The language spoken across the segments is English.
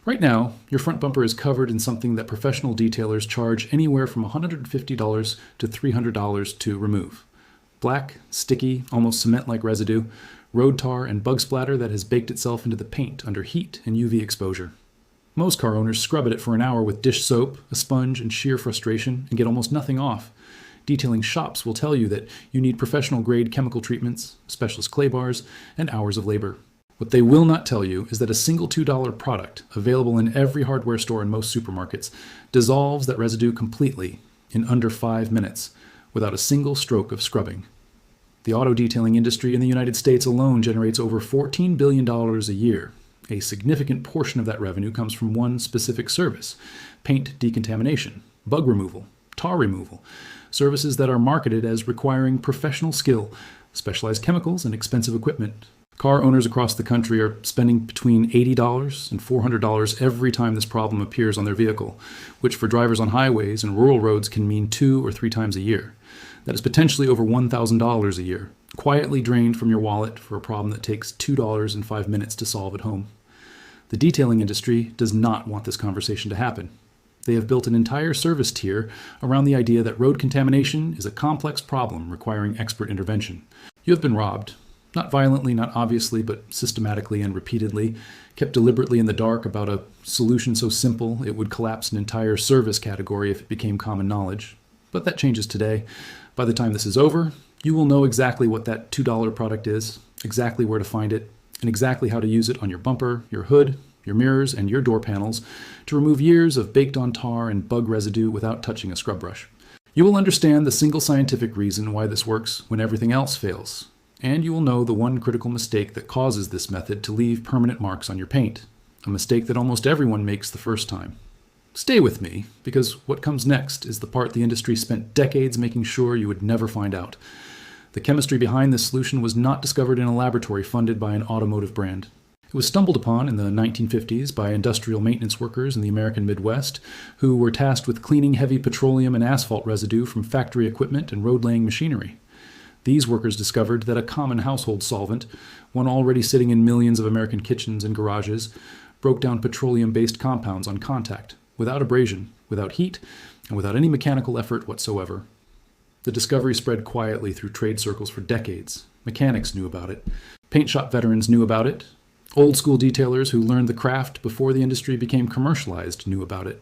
Right now, your front bumper is covered in something that professional detailers charge anywhere from $150 to $300 to remove. Black, sticky, almost cement-like residue, road tar, and bug splatter that has baked itself into the paint under heat and UV exposure. Most car owners scrub at it for an hour with dish soap, a sponge, and sheer frustration and get almost nothing off. Detailing shops will tell you that you need professional-grade chemical treatments, specialist clay bars, and hours of labor. What they will not tell you is that a single $2 product, available in every hardware store and most supermarkets, dissolves that residue completely in under 5 minutes without a single stroke of scrubbing. The auto detailing industry in the United States alone generates over $14 billion a year. A significant portion of that revenue comes from one specific service: paint decontamination, bug removal, tar removal, services that are marketed as requiring professional skill, specialized chemicals, and expensive equipment. Car owners across the country are spending between $80 and $400 every time this problem appears on their vehicle, which for drivers on highways and rural roads can mean 2 or 3 times a year. That is potentially over $1,000 a year, quietly drained from your wallet for a problem that takes $2 and 5 minutes to solve at home. The detailing industry does not want this conversation to happen. They have built an entire service tier around the idea that road contamination is a complex problem requiring expert intervention. You have been robbed. Not violently, not obviously, but systematically and repeatedly, kept deliberately in the dark about a solution so simple it would collapse an entire service category if it became common knowledge. But that changes today. By the time this is over, you will know exactly what that $2 product is, exactly where to find it, and exactly how to use it on your bumper, your hood, your mirrors, and your door panels to remove years of baked-on tar and bug residue without touching a scrub brush. You will understand the single scientific reason why this works when everything else fails. And you will know the one critical mistake that causes this method to leave permanent marks on your paint, a mistake that almost everyone makes the first time. Stay with me, because what comes next is the part the industry spent decades making sure you would never find out. The chemistry behind this solution was not discovered in a laboratory funded by an automotive brand. It was stumbled upon in the 1950s by industrial maintenance workers in the American Midwest who were tasked with cleaning heavy petroleum and asphalt residue from factory equipment and road-laying machinery. These workers discovered that a common household solvent, one already sitting in millions of American kitchens and garages, broke down petroleum-based compounds on contact, without abrasion, without heat, and without any mechanical effort whatsoever. The discovery spread quietly through trade circles for decades. Mechanics knew about it. Paint shop veterans knew about it. Old-school detailers who learned the craft before the industry became commercialized knew about it.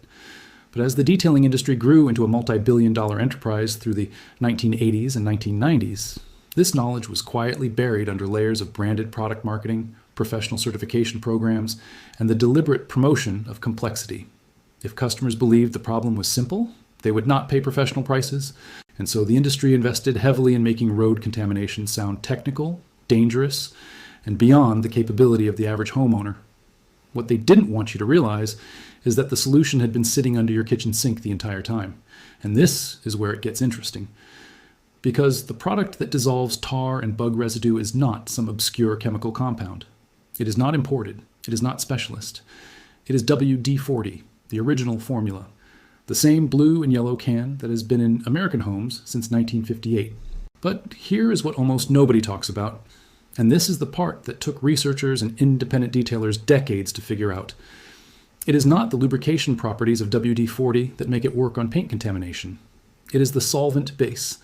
But as the detailing industry grew into a multi-billion-dollar enterprise through the 1980s and 1990s, this knowledge was quietly buried under layers of branded product marketing, professional certification programs, and the deliberate promotion of complexity. If customers believed the problem was simple, they would not pay professional prices, and so the industry invested heavily in making road contamination sound technical, dangerous, and beyond the capability of the average homeowner. What they didn't want you to realize is that the solution had been sitting under your kitchen sink the entire time. And this is where it gets interesting. Because the product that dissolves tar and bug residue is not some obscure chemical compound. It is not imported. It is not specialist. It is WD-40, the original formula. The same blue and yellow can that has been in American homes since 1958. But here is what almost nobody talks about. And this is the part that took researchers and independent detailers decades to figure out. It is not the lubrication properties of WD-40 that make it work on paint contamination. It is the solvent base.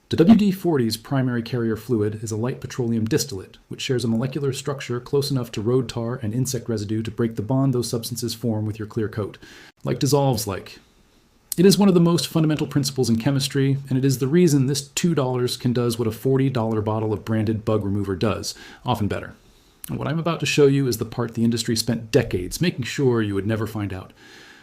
The WD-40's primary carrier fluid is a light petroleum distillate, which shares a molecular structure close enough to road tar and insect residue to break the bond those substances form with your clear coat, like dissolves like. It is one of the most fundamental principles in chemistry, and it is the reason this $2 can does what a $40 bottle of branded bug remover does, often better. And what I'm about to show you is the part the industry spent decades making sure you would never find out.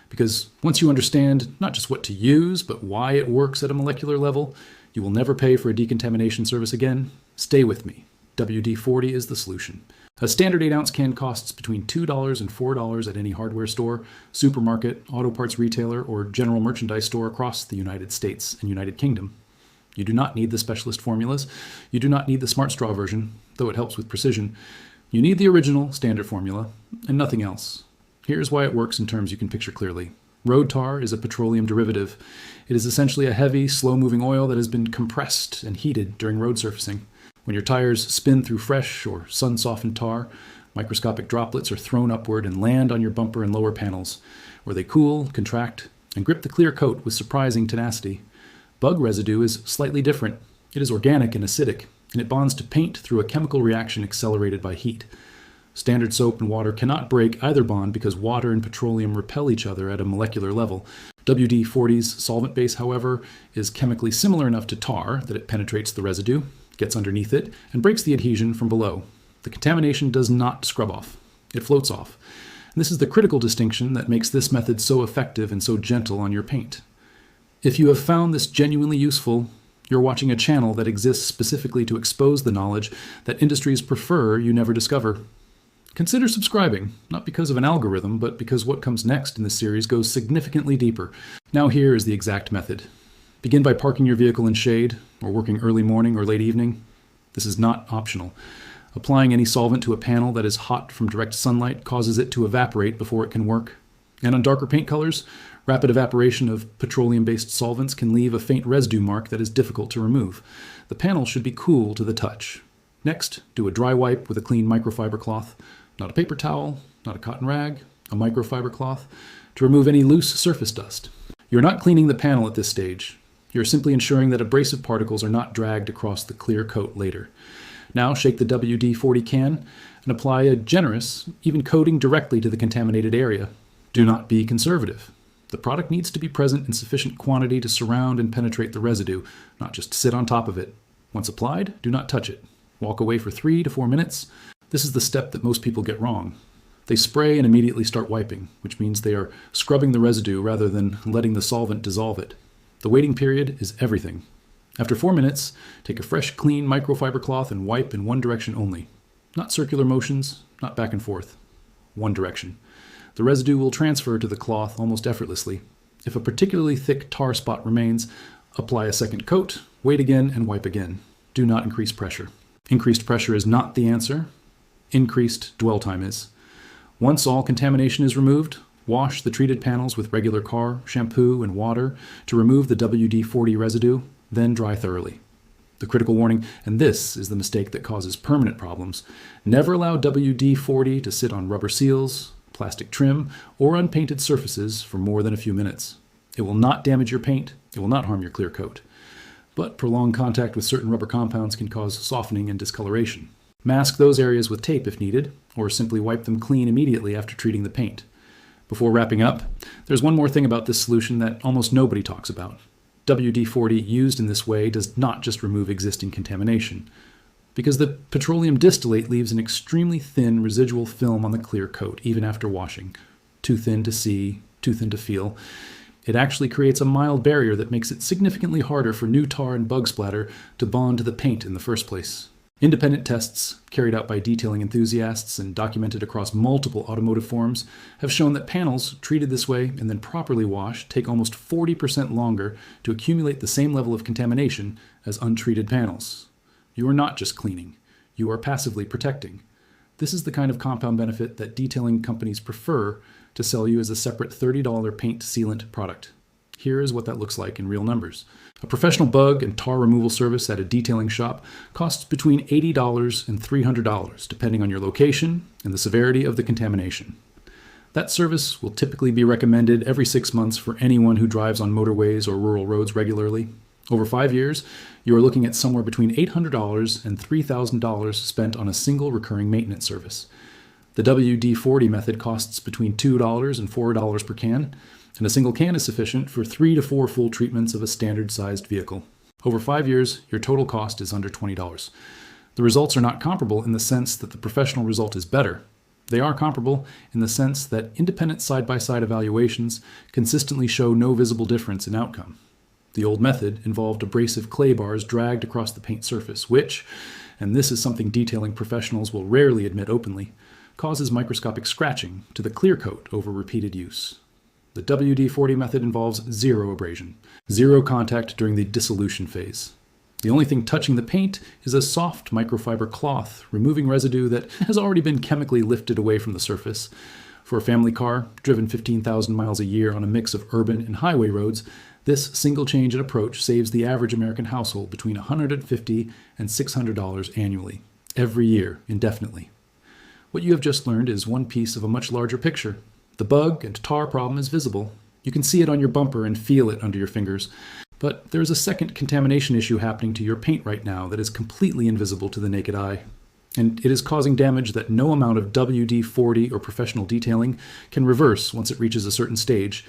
Because once you understand not just what to use, but why it works at a molecular level, you will never pay for a decontamination service again. Stay with me. WD-40 is the solution. A standard 8-ounce can costs between $2 and $4 at any hardware store, supermarket, auto parts retailer, or general merchandise store across the United States and United Kingdom. You do not need the specialist formulas. You do not need the Smart Straw version, though it helps with precision. You need the original standard formula, and nothing else. Here's why it works in terms you can picture clearly. Road tar is a petroleum derivative. It is essentially a heavy, slow-moving oil that has been compressed and heated during road surfacing. When your tires spin through fresh or sun-softened tar, Microscopic droplets are thrown upward and land on your bumper and lower panels, where they cool, contract, and grip the clear coat with surprising tenacity. Bug residue is slightly different. It is organic and acidic, and it bonds to paint through a chemical reaction accelerated by heat. Standard soap and water cannot break either bond because water and petroleum repel each other at a molecular level. WD-40's solvent base, however, is chemically similar enough to tar that it penetrates the residue, gets underneath it, and breaks the adhesion from below. The contamination does not scrub off. It floats off. And this is the critical distinction that makes this method so effective and so gentle on your paint. If you have found this genuinely useful, you're watching a channel that exists specifically to expose the knowledge that industries prefer you never discover. Consider subscribing, not because of an algorithm, but because what comes next in this series goes significantly deeper. Now here is the exact method. Begin by parking your vehicle in shade, or working early morning or late evening. This is not optional. Applying any solvent to a panel that is hot from direct sunlight causes it to evaporate before it can work. And on darker paint colors, rapid evaporation of petroleum-based solvents can leave a faint residue mark that is difficult to remove. The panel should be cool to the touch. Next, do a dry wipe with a clean microfiber cloth. Not a paper towel, not a cotton rag, a microfiber cloth, to remove any loose surface dust. You're not cleaning the panel at this stage. You're simply ensuring that abrasive particles are not dragged across the clear coat later. Now shake the WD-40 can and apply a generous, even coating directly to the contaminated area. Do not be conservative. The product needs to be present in sufficient quantity to surround and penetrate the residue, not just sit on top of it. Once applied, do not touch it. Walk away for 3 to 4 minutes. This is the step that most people get wrong. They spray and immediately start wiping, which means they are scrubbing the residue rather than letting the solvent dissolve it. The waiting period is everything. After 4 minutes, take a fresh, clean microfiber cloth and wipe in one direction only. Not circular motions, not back and forth. One direction. The residue will transfer to the cloth almost effortlessly. If a particularly thick tar spot remains, apply a second coat, wait again, and wipe again. Do not increase pressure. Increased pressure is not the answer. Increased dwell time is. Once all contamination is removed, wash the treated panels with regular car, shampoo, and water to remove the WD-40 residue, then dry thoroughly. The critical warning, and this is the mistake that causes permanent problems: never allow WD-40 to sit on rubber seals, plastic trim, or unpainted surfaces for more than a few minutes. It will not damage your paint, it will not harm your clear coat. But prolonged contact with certain rubber compounds can cause softening and discoloration. Mask those areas with tape if needed, or simply wipe them clean immediately after treating the paint. Before wrapping up, there's one more thing about this solution that almost nobody talks about. WD-40 used in this way does not just remove existing contamination, because the petroleum distillate leaves an extremely thin residual film on the clear coat, even after washing. Too thin to see, too thin to feel. It actually creates a mild barrier that makes it significantly harder for new tar and bug splatter to bond to the paint in the first place. Independent tests, carried out by detailing enthusiasts and documented across multiple automotive forums, have shown that panels treated this way and then properly washed take almost 40% longer to accumulate the same level of contamination as untreated panels. You are not just cleaning, you are passively protecting. This is the kind of compound benefit that detailing companies prefer to sell you as a separate $30 paint sealant product. Here is what that looks like in real numbers. A professional bug and tar removal service at a detailing shop costs between $80 and $300, depending on your location and the severity of the contamination. That service will typically be recommended every 6 months for anyone who drives on motorways or rural roads regularly. Over 5 years, you are looking at somewhere between $800 and $3,000 spent on a single recurring maintenance service. The WD-40 method costs between $2 and $4 per can, and a single can is sufficient for 3 to 4 full treatments of a standard-sized vehicle. Over 5 years, your total cost is under $20. The results are not comparable in the sense that the professional result is better. They are comparable in the sense that independent side-by-side evaluations consistently show no visible difference in outcome. The old method involved abrasive clay bars dragged across the paint surface, which, and this is something detailing professionals will rarely admit openly, causes microscopic scratching to the clear coat over repeated use. The WD-40 method involves zero abrasion, zero contact during the dissolution phase. The only thing touching the paint is a soft microfiber cloth, removing residue that has already been chemically lifted away from the surface. For a family car, driven 15,000 miles a year on a mix of urban and highway roads, this single change in approach saves the average American household between $150 and $600 annually, every year, indefinitely. What you have just learned is one piece of a much larger picture. The bug and tar problem is visible. You can see it on your bumper and feel it under your fingers. But there is a second contamination issue happening to your paint right now that is completely invisible to the naked eye. And it is causing damage that no amount of WD-40 or professional detailing can reverse once it reaches a certain stage.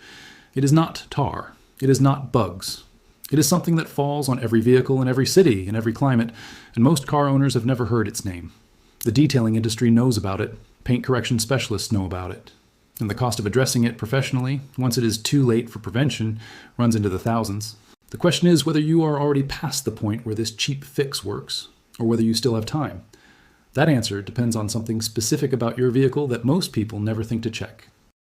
It is not tar. It is not bugs. It is something that falls on every vehicle in every city in every climate, and most car owners have never heard its name. The detailing industry knows about it. Paint correction specialists know about it. And the cost of addressing it professionally, once it is too late for prevention, runs into the thousands. The question is whether you are already past the point where this cheap fix works, or whether you still have time. That answer depends on something specific about your vehicle that most people never think to check.